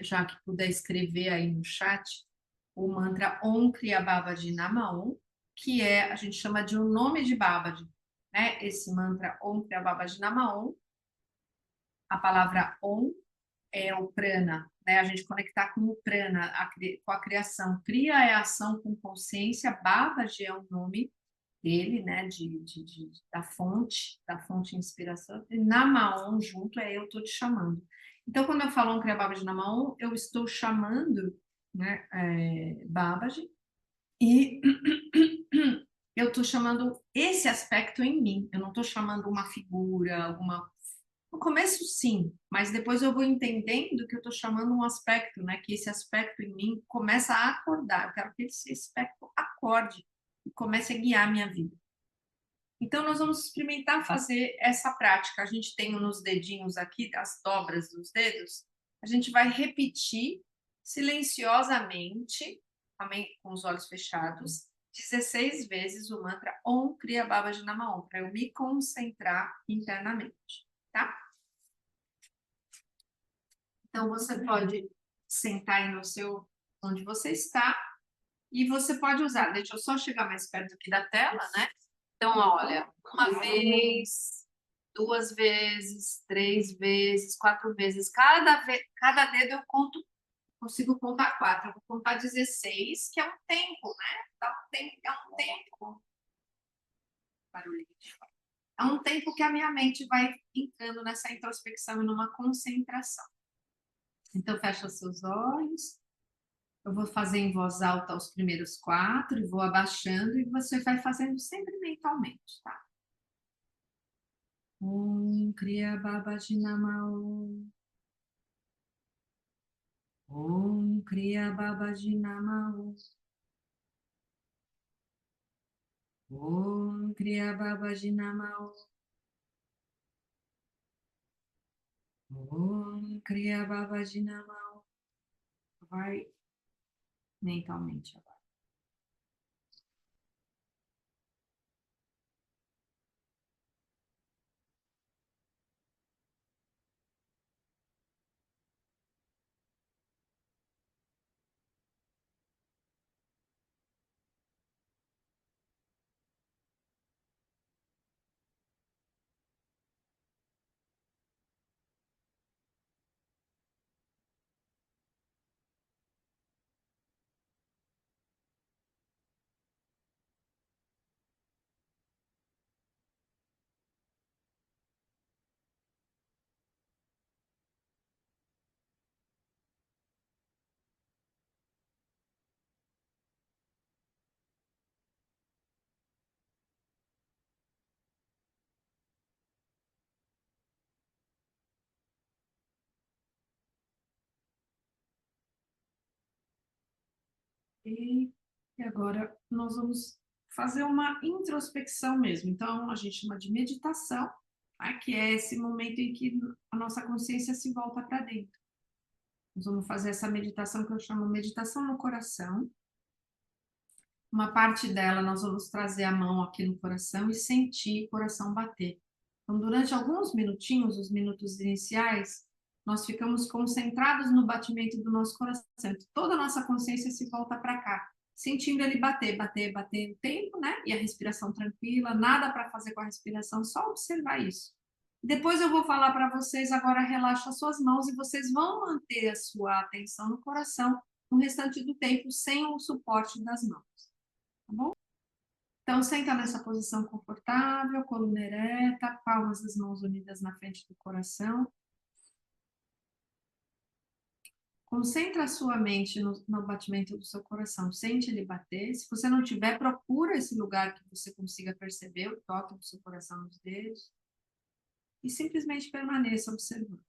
já que puder escrever aí no chat, o mantra Om Kriya Babaji Nama Om, que a gente chama de o nome de Babaji, né? Esse mantra Om Kriya Babaji Nama Om, a palavra Om é o prana, né? A gente conectar com o prana, com a criação. Kriya é a ação com consciência, Babaji é o nome dele, né? Da fonte de inspiração. E Namaon junto é eu estou te chamando. Então, quando eu falo um Kriya Babaji Namaon, eu estou chamando, né, Babaji, e eu estou chamando esse aspecto em mim. Eu não estou chamando uma figura, alguma. No começo, sim, mas depois eu vou entendendo que eu estou chamando um aspecto, né? Que esse aspecto em mim começa a acordar. Eu quero que esse aspecto acorde e comece a guiar a minha vida. Então, nós vamos experimentar fazer essa prática. A gente tem nos dedinhos aqui, as dobras dos dedos, a gente vai repetir silenciosamente, também com os olhos fechados, 16 vezes o mantra Om Kriya Babaji Nama Om, para eu me concentrar internamente, tá? Então, você pode sentar aí no seu, onde você está, e você pode usar. Deixa eu só chegar mais perto aqui da tela, né? Então, olha, uma vez, duas vezes, três vezes, quatro vezes. Cada dedo eu consigo contar quatro. Eu vou contar 16, que é um tempo, né? É um tempo. Barulho de fora. É um tempo que a minha mente vai entrando nessa introspecção e numa concentração. Então, fecha os seus olhos. Eu vou fazer em voz alta os primeiros quatro, e vou abaixando, e você vai fazendo sempre mentalmente, tá? Om Kriya Babaji Nama Om. Om Kriya Babaji Nama Om. Om Kriya Babaji Nama Om. Om Kriya Babaji Nama Om. Vai mentalmente agora. E agora nós vamos fazer uma introspecção mesmo. Então, a gente chama de meditação, tá? Que é esse momento em que a nossa consciência se volta para dentro. Nós vamos fazer essa meditação que eu chamo meditação no coração. Uma parte dela nós vamos trazer a mão aqui no coração e sentir o coração bater. Então, durante alguns minutinhos, os minutos iniciais, nós ficamos concentrados no batimento do nosso coração. Toda a nossa consciência se volta para cá, sentindo ele bater, bater, bater o tempo, né? E a respiração tranquila, nada para fazer com a respiração, só observar isso. Depois eu vou falar para vocês, agora relaxa as suas mãos e vocês vão manter a sua atenção no coração no restante do tempo, sem o suporte das mãos, tá bom? Então, senta nessa posição confortável, coluna ereta, palmas das mãos unidas na frente do coração. Concentra a sua mente no batimento do seu coração, sente ele bater. Se você não tiver, procura esse lugar que você consiga perceber o toque do seu coração nos dedos e simplesmente permaneça observando.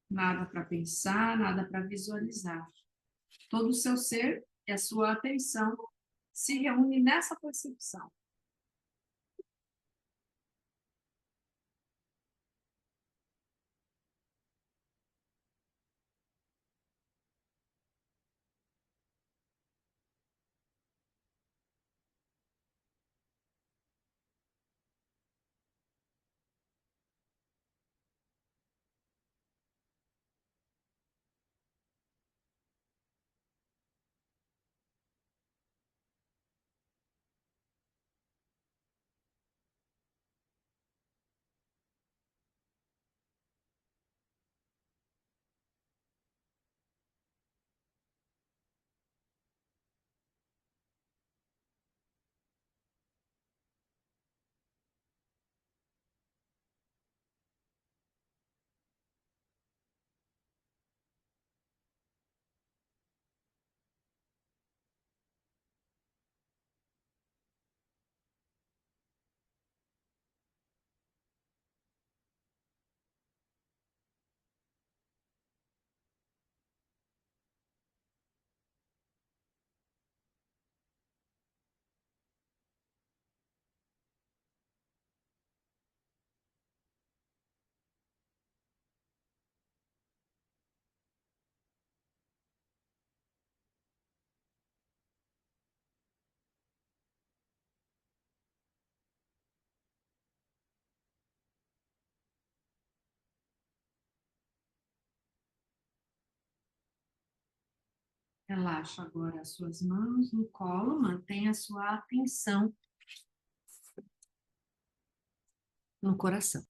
Nada para pensar, nada para visualizar. Todo o seu ser e a sua atenção se reúne nessa percepção. Relaxa agora as suas mãos no colo, mantenha a sua atenção no coração.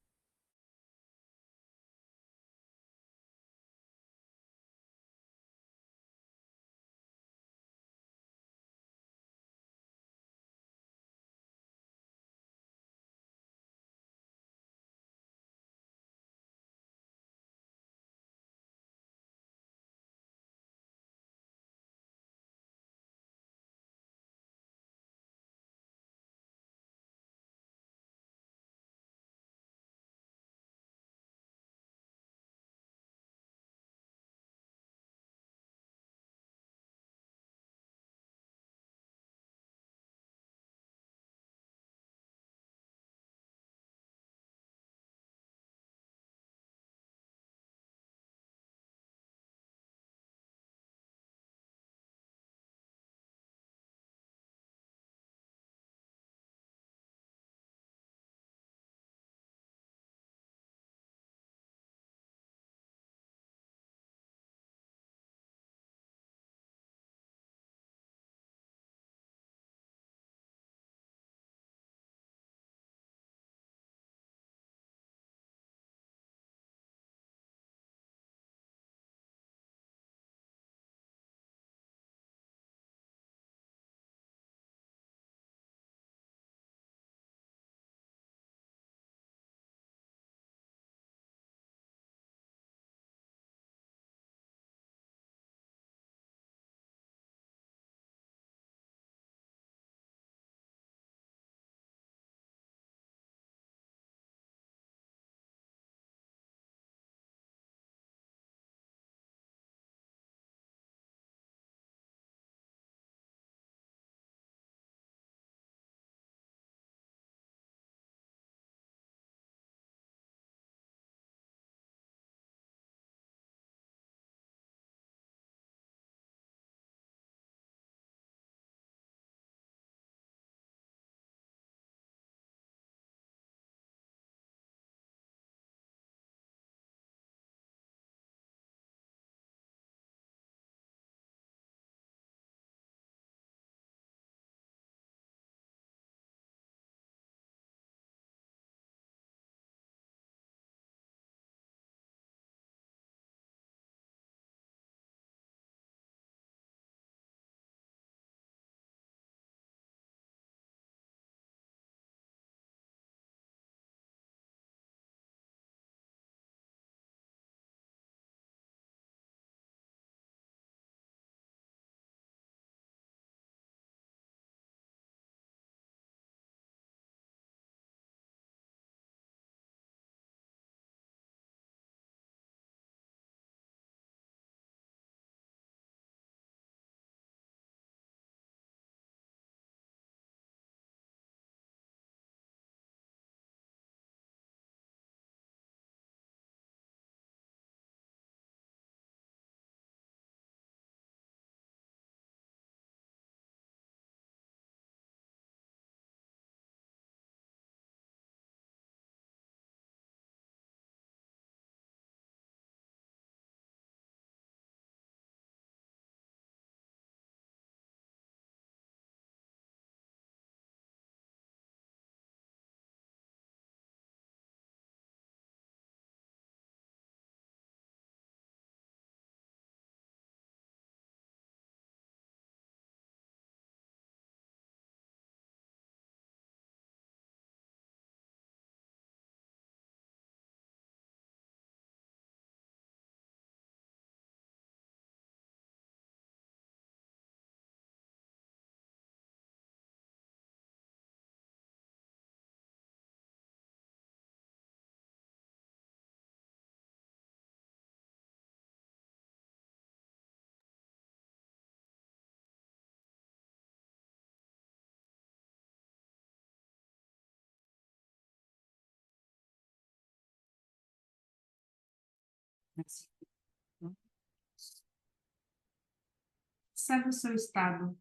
Observa o seu estado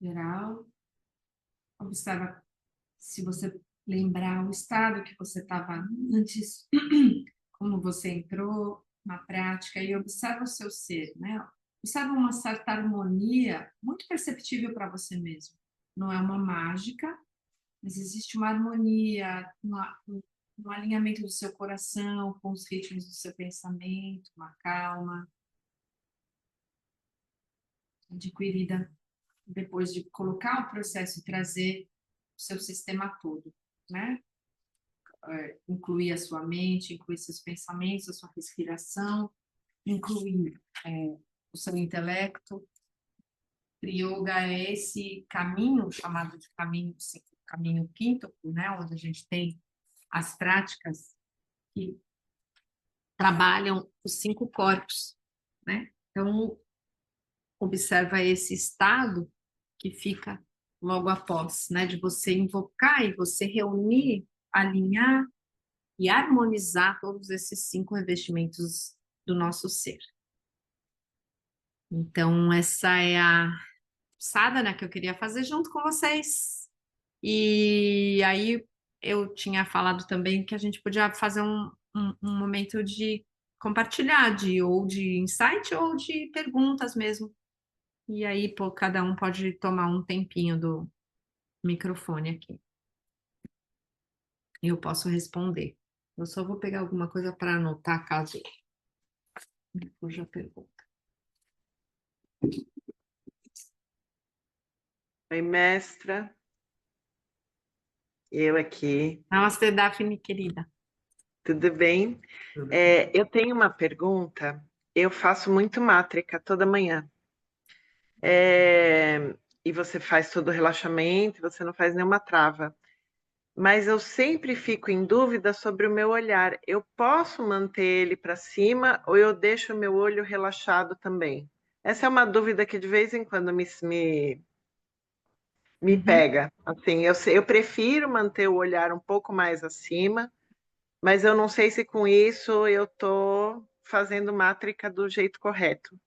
geral. Observa se você lembrar o estado que você estava antes, como você entrou na prática, e observa o seu ser, né? Observa uma certa harmonia muito perceptível para você mesmo. Não é uma mágica, mas existe uma harmonia, um alinhamento do seu coração com os ritmos do seu pensamento, uma calma adquirida depois de colocar o processo e trazer o seu sistema todo, né? Incluir a sua mente, incluir seus pensamentos, a sua respiração, incluir o seu intelecto. Yoga é esse caminho chamado de caminho quíntuplo, né? Onde a gente tem as práticas que trabalham os 5 corpos, né? Então, observa esse estado que fica logo após, né? De você invocar e você reunir, alinhar e harmonizar todos esses 5 revestimentos do nosso ser. Então, essa é a sadhana que eu queria fazer junto com vocês. E aí eu tinha falado também que a gente podia fazer um momento de compartilhar, ou de insight ou de perguntas mesmo. E aí, pô, cada um pode tomar um tempinho do microfone aqui. E eu posso responder. Eu só vou pegar alguma coisa para anotar caso eu já pergunta. Oi, mestra. Eu aqui. Namastê, Daphne, querida. Tudo bem? Eu tenho uma pergunta. Eu faço muito mátrica toda manhã. E você faz todo o relaxamento, você não faz nenhuma trava. Mas eu sempre fico em dúvida sobre o meu olhar. Eu posso manter ele para cima ou eu deixo o meu olho relaxado também? Essa é uma dúvida que de vez em quando me pega. Assim, eu prefiro manter o olhar um pouco mais acima, mas eu não sei se com isso eu estou fazendo mátrica do jeito correto.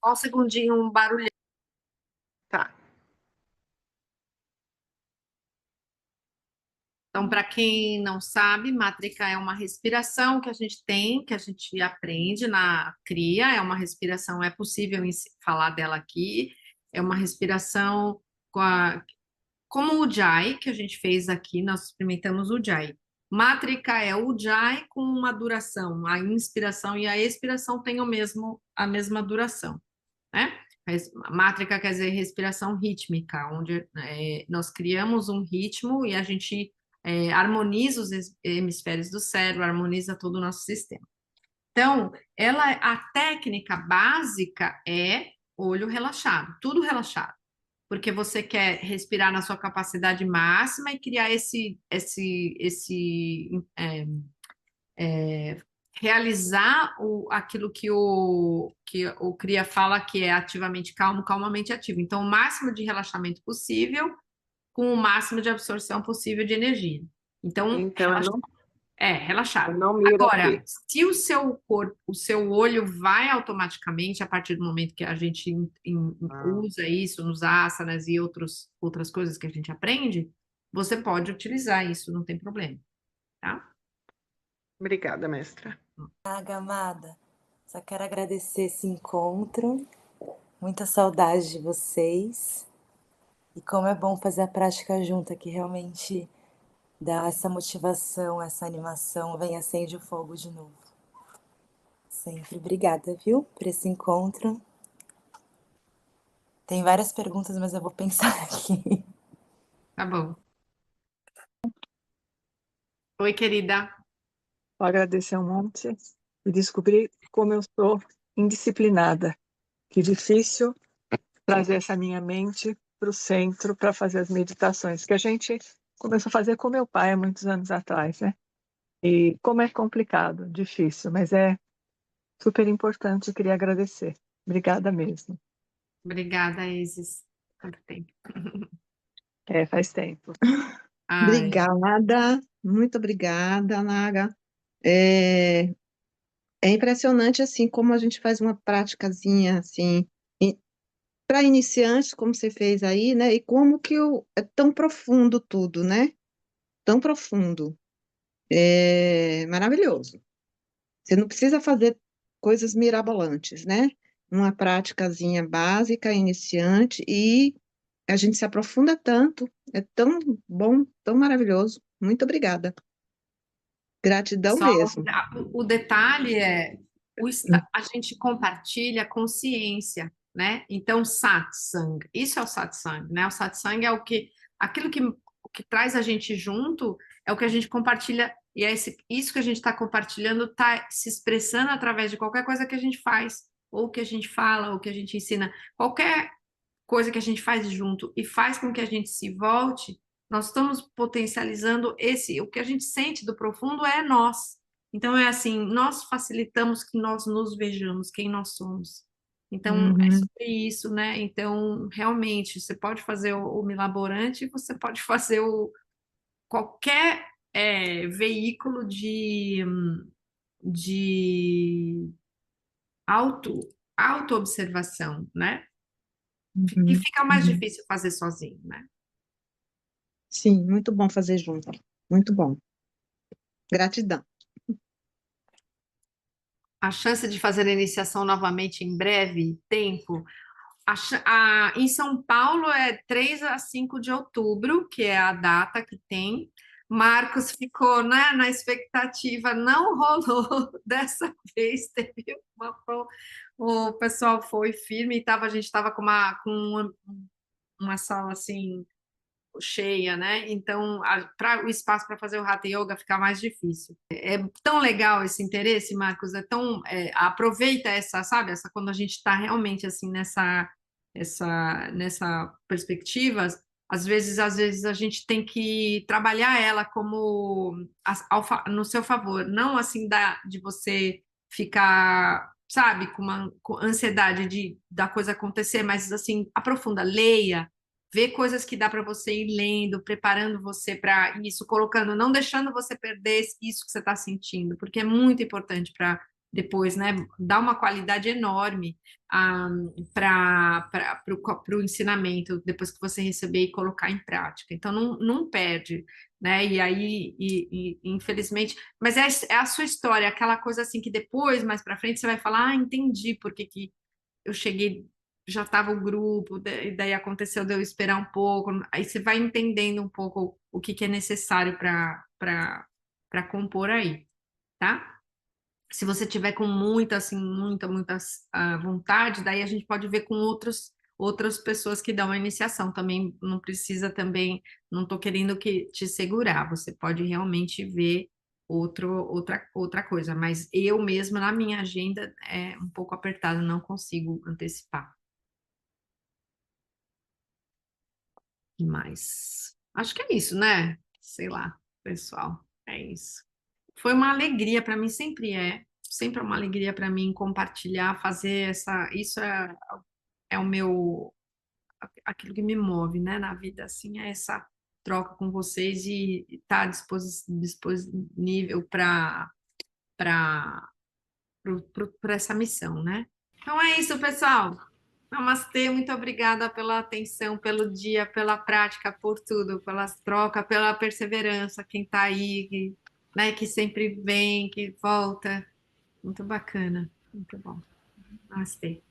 Só um segundinho, um barulho. Tá. Então, para quem não sabe, mátrica é uma respiração que a gente tem, que a gente aprende na cria, é uma respiração, é possível falar dela aqui, é uma respiração como o Ujjayi, que a gente fez aqui, nós experimentamos o Ujjayi. Mátrica é o Ujjayi com uma duração, a inspiração e a expiração têm a mesma duração, né? Mátrica quer dizer respiração rítmica, onde nós criamos um ritmo e a gente harmoniza os hemisférios do cérebro, harmoniza todo o nosso sistema. Então, a técnica básica é olho relaxado, tudo relaxado, porque você quer respirar na sua capacidade máxima e criar realizar aquilo que o Cria fala que é ativamente calmo, calmamente ativo. Então, o máximo de relaxamento possível com o máximo de absorção possível de energia. Então, Então, relaxado. eu não miro Agora, aqui. se o seu corpo, o seu olho vai automaticamente a partir do momento que a gente usa isso nos asanas e outras coisas que a gente aprende, você pode utilizar isso, não tem problema, tá? Obrigada, mestra. Amada, só quero agradecer esse encontro, muita saudade de vocês e como é bom fazer a prática junta, que realmente dá essa motivação, essa animação, vem acende o fogo de novo. Sempre obrigada, viu, por esse encontro. Tem várias perguntas, mas eu vou pensar aqui. Tá bom. Oi, querida. Vou agradecer um monte e descobrir como eu sou indisciplinada. Que difícil trazer essa minha mente para o centro para fazer as meditações, que a gente começou a fazer com meu pai há muitos anos atrás, né? E como é complicado, difícil, mas é super importante, eu queria agradecer. Obrigada mesmo. Obrigada, Isis. Quanto tempo. Faz tempo. Ai, Obrigada, muito obrigada, Naga. É, é impressionante assim como a gente faz uma praticazinha assim para iniciantes, como você fez aí, né? E como que é tão profundo tudo, né? Tão profundo. É maravilhoso. Você não precisa fazer coisas mirabolantes, né? Uma praticazinha básica, iniciante, e a gente se aprofunda tanto. É tão bom, tão maravilhoso. Muito obrigada. Gratidão só mesmo. o detalhe é a gente compartilha consciência, né? Então, satsang, isso é o satsang, né? O satsang é aquilo o que traz a gente junto é o que a gente compartilha, e é isso que a gente está compartilhando está se expressando através de qualquer coisa que a gente faz, ou que a gente fala, ou que a gente ensina. Qualquer coisa que a gente faz junto e faz com que a gente se volte, nós estamos potencializando o que a gente sente do profundo é nós. Então é assim, nós facilitamos que nós nos vejamos quem nós somos. Então é Uhum, sobre isso, né? Então realmente você pode fazer o milaborante, você pode fazer qualquer veículo de auto auto-observação, né? E uhum, fica mais uhum. difícil fazer sozinho, né? Sim, muito bom fazer junto. Muito bom. Gratidão. A chance de fazer a iniciação novamente em breve tempo. Em São Paulo é 3 a 5 de outubro, que é a data que tem. Marcos ficou, né, na expectativa, não rolou dessa vez, teve o pessoal foi firme e a gente estava com uma sala assim cheia, né? Então, o espaço para fazer o Hatha Yoga fica mais difícil. É tão legal esse interesse, Marcos, aproveita essa, sabe, essa quando a gente está realmente assim nessa perspectiva, às vezes a gente tem que trabalhar ela como no seu favor, não assim de você ficar, sabe, com ansiedade da coisa acontecer, mas assim, aprofunda, leia, ver coisas que dá para você ir lendo, preparando você para isso, colocando, não deixando você perder isso que você está sentindo, porque é muito importante para depois, né, dar uma qualidade enorme para o ensinamento, depois que você receber e colocar em prática. Então, não perde, né? E aí, infelizmente, mas é a sua história, aquela coisa assim que depois, mais para frente, você vai falar, entendi por que eu cheguei, já estava o grupo, e daí aconteceu de eu esperar um pouco, aí você vai entendendo um pouco o que é necessário para compor aí, tá? Se você tiver com muita, assim, muita vontade, daí a gente pode ver com outras pessoas que dão a iniciação. Também não precisa também, não estou querendo que te segurar, você pode realmente ver outra coisa, mas eu mesma, na minha agenda, é um pouco apertada, não consigo antecipar. Mas acho que é isso, né? Sei lá, pessoal, é isso. Foi uma alegria para mim, sempre é uma alegria para mim compartilhar, fazer isso é o meu, aquilo que me move, né, na vida, assim, é essa troca com vocês e estar disponível para essa missão, né? Então é isso, pessoal. Namastê, muito obrigada pela atenção, pelo dia, pela prática, por tudo, pelas trocas, pela perseverança, quem está aí, né, que sempre vem, que volta. Muito bacana, muito bom. Namastê.